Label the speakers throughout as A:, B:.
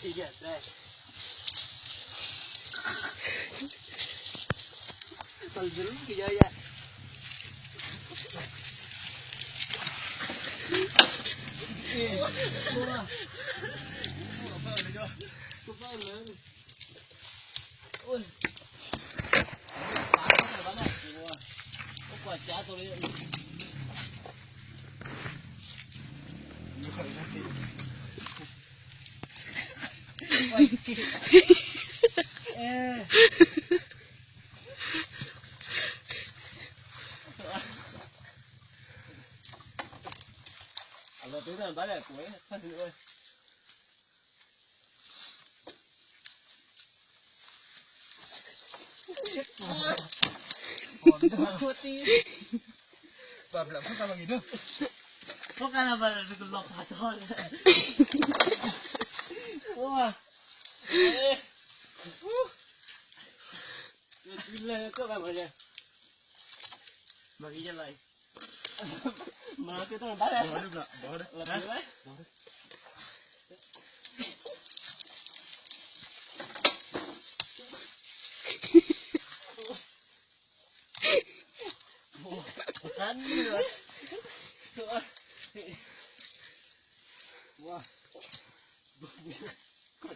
A: Iya, deh. Kalau dulu ya ya. Ôi, phá không phải bắn này, có quả chả tôi đấy. Là tới giờ bắn lại cuối thân nữa ơi.
B: Bab lah, apa lagi tu?
A: Bukan apa itu lok satu. Wah. Gila itu kan macam. Bagi jalan. Mana kita nak balik?
B: Bawa dah, bawa dah.
A: Lepas ni. Bukan ni lah. Wah.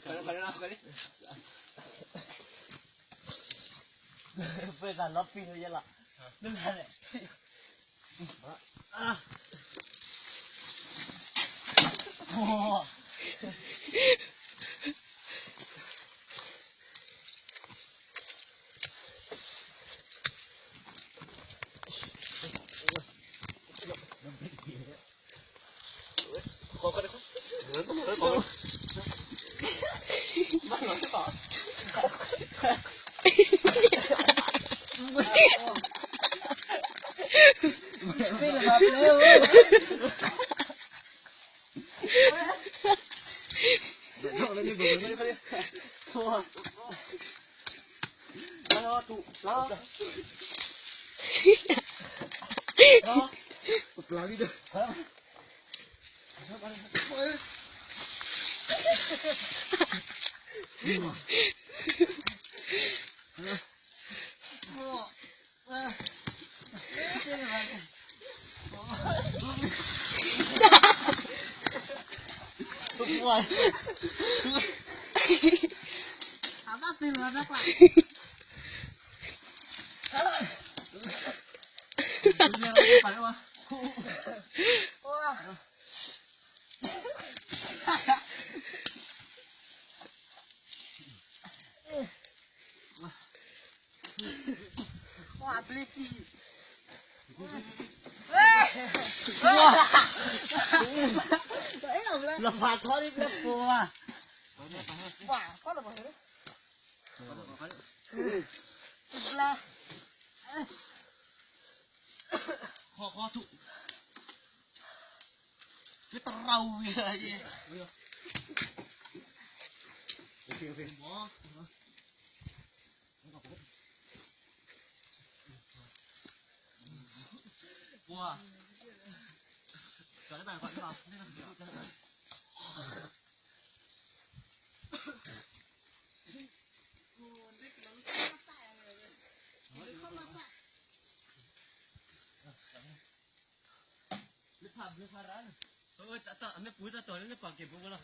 A: Kalau nak kali. Bây giờ nó pin rồi là. Đừng làm này. Ah. Oh. Có cái đấy không? Có. Bắt nó cái bỏ. Pin là bập leo. Đó lên đi bừng lên đi. Thua. Lo tụ, lo. Lo.
B: Một lagi tu.
A: Apa sih lu anak lah? Dunia lagi pada wah. Wah. Wah, beli sih. Là phạt thôi đi lấp bùa. Wow, có là bao nhiêu? Là họ tụ cái trâu gì vậy? Wow. Cái này bạn vào. Lihat ra. Ôi, ta anh mới cúi ra tới nó quả kịp không có đâu.